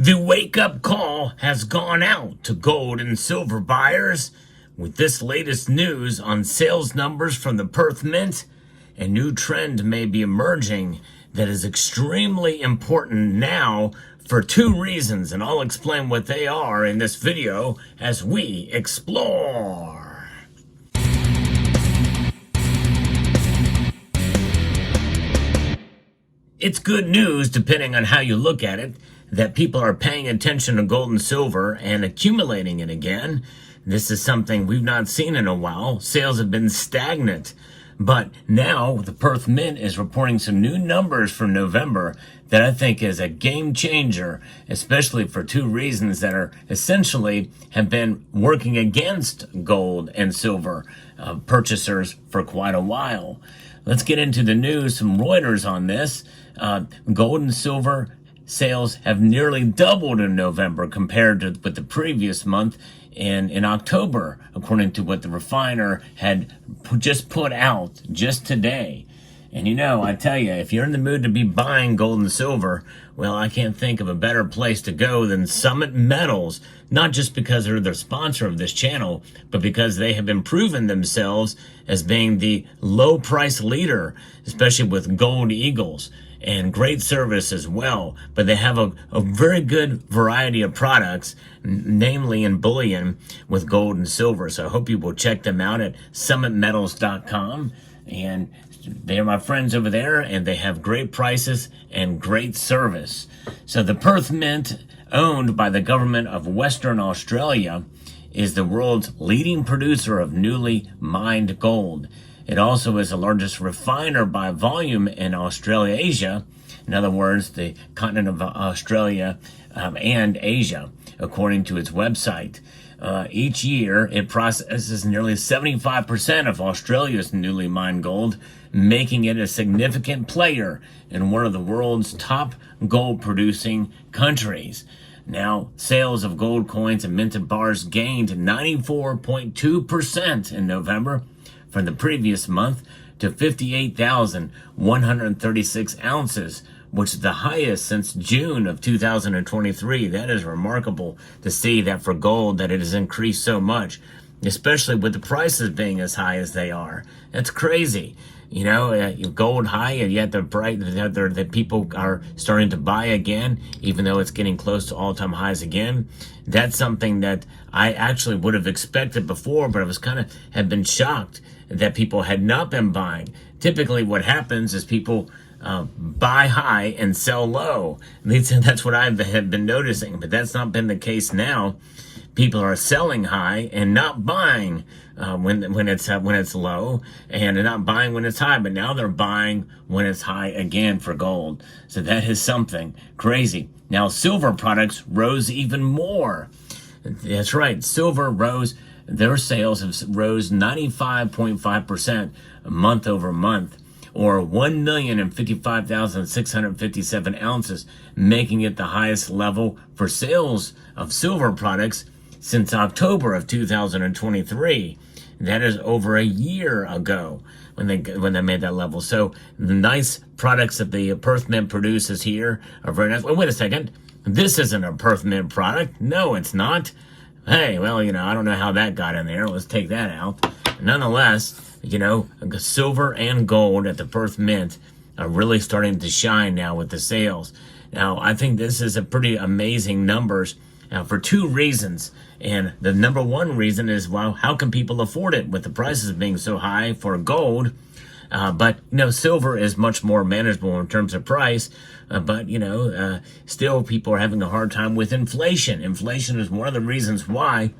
The wake-up call has gone out to gold and silver buyers with this latest news on sales numbers from the Perth Mint. A new trend may be emerging that is extremely important now for two reasons, and I'll explain what they are in this video as we explore. It's good news, depending on how you look at it, that people are paying attention to gold and silver and accumulating it again. This is something we've not seen in a while. Sales have been stagnant. But now the Perth Mint is reporting some new numbers for November that I think is a game changer, especially for two reasons that are essentially have been working against gold and silver purchasers for quite a while. Let's get into the news from Reuters on this. Gold and silver sales have nearly doubled in November compared to with the previous month in October, according to what the refiner had just put out just today. And you know, I tell you, if you're in the mood to be buying gold and silver, well, I can't think of a better place to go than Summit Metals, not just because they're the sponsor of this channel, but because they have been proven themselves as being the low price leader, especially with gold eagles, and great service as well. But they have a very good variety of products, namely in bullion with gold and silver. So I hope you will check them out at summitmetals.com. And they're my friends over there, and they have great prices and great service. So the Perth Mint, owned by the government of Western Australia, is the world's leading producer of newly mined gold. It also is the largest refiner by volume in Australasia. In other words, the continent of Australia and Asia, according to its website. Each year, it processes nearly 75% of Australia's newly mined gold, making it a significant player in one of the world's top gold-producing countries. Now, sales of gold coins and minted bars gained 94.2% in November from the previous month to 58,136 ounces, which is the highest since June of 2023. That is remarkable to see that for gold that it has increased so much, especially with the prices being as high as they are. That's crazy. You know, gold high, and yet the people are starting to buy again, even though it's getting close to all-time highs again. That's something that I actually would have expected before, but I was had been shocked that people had not been buying. Typically what happens is people buy high and sell low. At least that's what I have been noticing, but that's not been the case now. People are selling high and not buying when it's low, and they're not buying when it's high, but now they're buying when it's high again for gold. So that is something crazy. Now silver products rose even more. That's right, silver rose. Their sales have rose 95.5% month over month, or 1,055,657 ounces, making it the highest level for sales of silver products since October of 2023. That is over a year ago when they made that level. So the nice products that the Perth Mint produces here are very nice. Wait a second. This isn't a Perth Mint product. No, it's not. Hey, well, you know, I don't know how that got in there. Let's take that out. Nonetheless, you know, silver and gold at the Perth Mint are really starting to shine now with the sales. Now, I think this is a pretty amazing numbers for two reasons. And the number one reason is, well, how can people afford it with the prices being so high for gold? But, you know, silver is much more manageable in terms of price. But, you know, still people are having a hard time with inflation. Inflation is one of the reasons why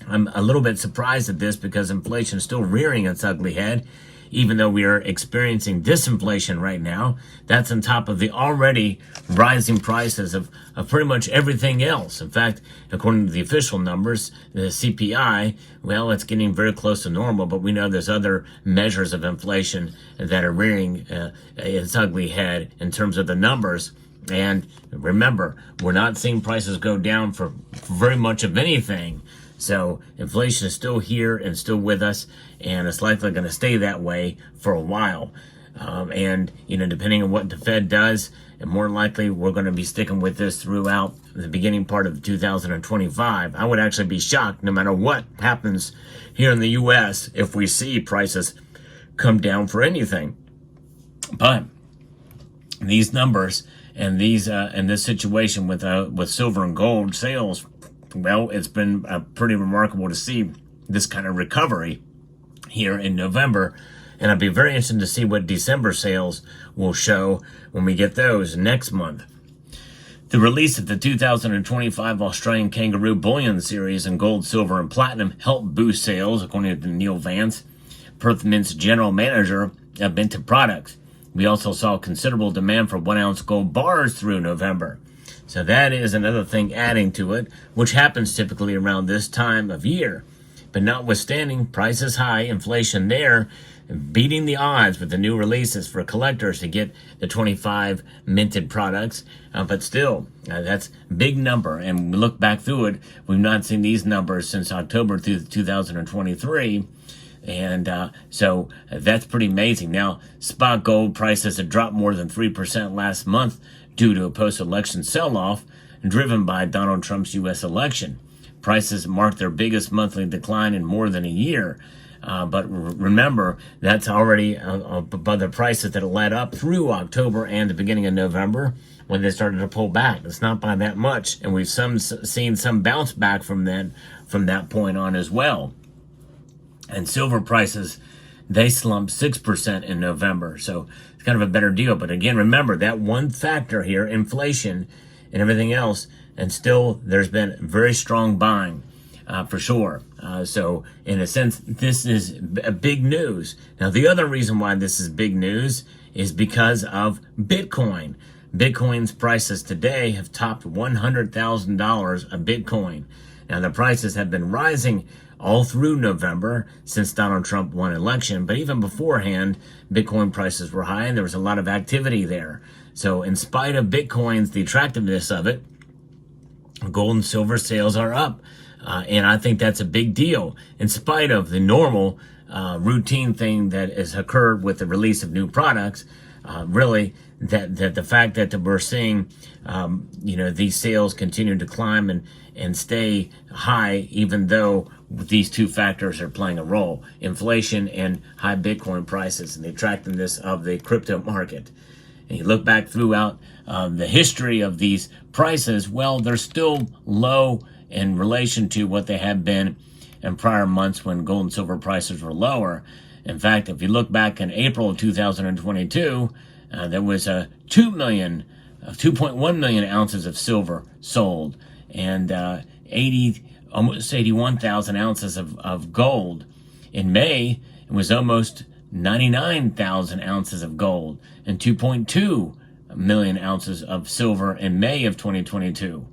I'm a little bit surprised at this, because inflation is still rearing its ugly head, even though we are experiencing disinflation right now. That's on top of the already rising prices of pretty much everything else. In fact, according to the official numbers, the CPI, well, it's getting very close to normal, but we know there's other measures of inflation that are rearing its ugly head in terms of the numbers. And remember, we're not seeing prices go down for very much of anything. So inflation is still here and still with us, and it's likely going to stay that way for a while. And, you know, depending on what the Fed does, and more likely we're going to be sticking with this throughout the beginning part of 2025. I would actually be shocked, no matter what happens here in the U.S., if we see prices come down for anything. But these numbers and this situation with silver and gold sales, well, it's been pretty remarkable to see this kind of recovery here in November. And I'd be very interested to see what December sales will show when we get those next month. The release of the 2025 Australian Kangaroo Bullion Series in gold, silver, and platinum helped boost sales, according to Neil Vance, Perth Mint's general manager of Mint Products. We also saw considerable demand for 1-ounce gold bars through November. So that is another thing adding to it, which happens typically around this time of year. But notwithstanding, prices high, inflation there, beating the odds with the new releases for collectors to get the 25 minted products. But still, that's a big number. And we look back through it, we've not seen these numbers since October 2023. And so that's pretty amazing. Now, spot gold prices had dropped more than 3% last month due to a post-election sell-off driven by Donald Trump's U.S. election. Prices marked their biggest monthly decline in more than a year. But remember, that's already above the prices that led up through October and the beginning of November when they started to pull back. It's not by that much, and we've seen some bounce back from that point on as well. And silver prices, they slumped 6% in November, so it's kind of a better deal. But again, remember that one factor here, inflation and everything else, and still there's been very strong buying. For sure. So in a sense, this is a big news. Now, the other reason why this is big news is because of Bitcoin. Bitcoin's prices today have topped $100,000 a Bitcoin. Now, the prices have been rising all through November since Donald Trump won election, but even beforehand, Bitcoin prices were high and there was a lot of activity there. So in spite of Bitcoin's, the attractiveness of it, gold and silver sales are up. And I think that's a big deal, in spite of the normal routine thing that has occurred with the release of new products. Really, that the fact that we're seeing, these sales continue to climb and stay high, even though these two factors are playing a role: inflation and high Bitcoin prices, and the attractiveness of the crypto market. And you look back throughout the history of these prices, well, they're still low in relation to what they had been in prior months when gold and silver prices were lower. In fact, if you look back in April of 2022, there was 2.1 million ounces of silver sold, and almost 81,000 ounces of gold. In May, it was almost 99,000 ounces of gold and 2.2 million ounces of silver in May of 2022.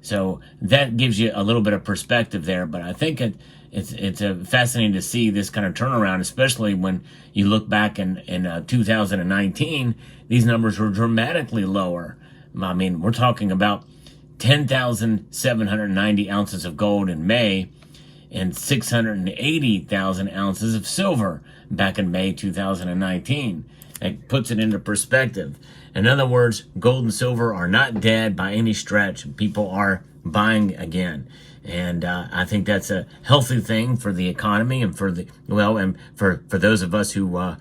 So that gives you a little bit of perspective there, but I think it's fascinating to see this kind of turnaround, especially when you look back in 2019, these numbers were dramatically lower. I mean, we're talking about 10,790 ounces of gold in May and 680,000 ounces of silver back in May 2019. It puts it into perspective. In other words, gold and silver are not dead by any stretch. People are buying again. And I think that's a healthy thing for the economy and for those of us who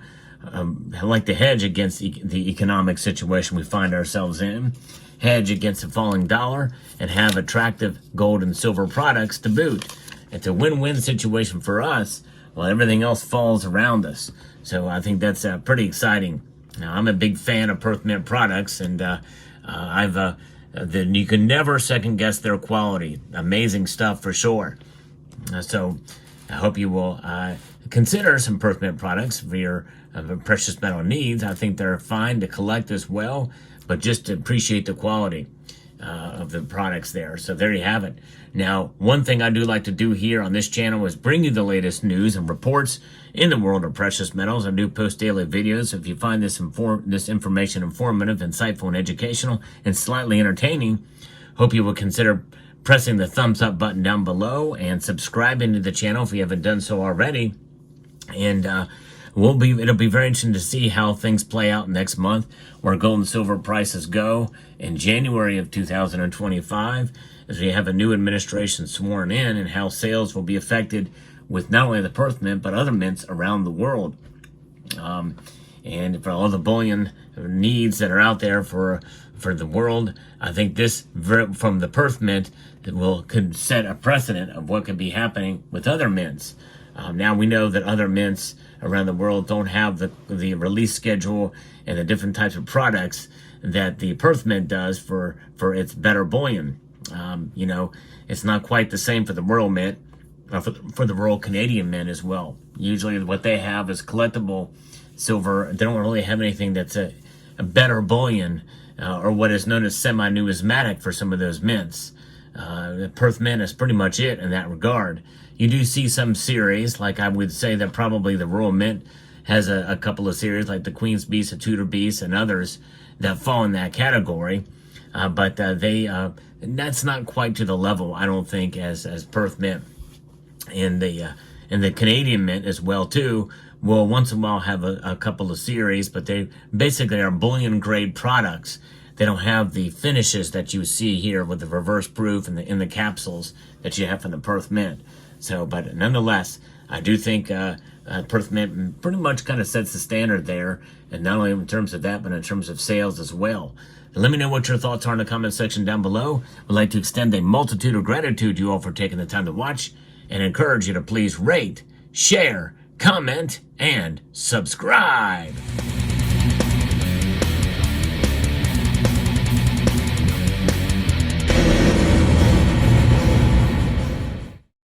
like to hedge against the economic situation we find ourselves in, hedge against a falling dollar, and have attractive gold and silver products to boot. It's a win-win situation for us while everything else falls around us. So I think that's pretty exciting. Now, I'm a big fan of Perth Mint products, and you can never second guess their quality. Amazing stuff for sure. So I hope you will consider some Perth Mint products for your precious metal needs. I think they're fine to collect as well, but just to appreciate the quality of the products there. So there you have it. Now, one thing I do like to do here on this channel is bring you the latest news and reports in the world of precious metals. I do post daily videos. If you find this information informative, insightful, and educational, and slightly entertaining, hope you will consider pressing the thumbs up button down below and subscribing to the channel if you haven't done so already. And it'll be very interesting to see how things play out next month, where gold and silver prices go in January of 2025, as we have a new administration sworn in, and how sales will be affected with not only the Perth Mint but other mints around the world. And for all the bullion needs that are out there for the world, I think this from the Perth Mint could set a precedent of what could be happening with other mints. Now we know that other mints around the world don't have the release schedule and the different types of products that the Perth Mint does for its better bullion. It's not quite the same for the Royal Mint, for the Royal Canadian Mint as well. Usually what they have is collectible silver. They don't really have anything that's a better bullion, or what is known as semi-numismatic for some of those mints. The Perth Mint is pretty much it in that regard. You do see some series, like I would say that probably the Royal Mint has a couple of series, like the Queen's Beast, the Tudor Beast, and others that fall in that category. But that's not quite to the level, I don't think, as Perth Mint. And the Canadian Mint as well too will once in a while have a couple of series, but they basically are bullion grade products. They don't have the finishes that you see here with the reverse proof and in the capsules that you have from the Perth Mint. So, but nonetheless, I do think Perth Mint pretty much kind of sets the standard there, and not only in terms of that, but in terms of sales as well. And let me know what your thoughts are in the comment section down below. I'd like to extend a multitude of gratitude to you all for taking the time to watch, and encourage you to please rate, share, comment, and subscribe.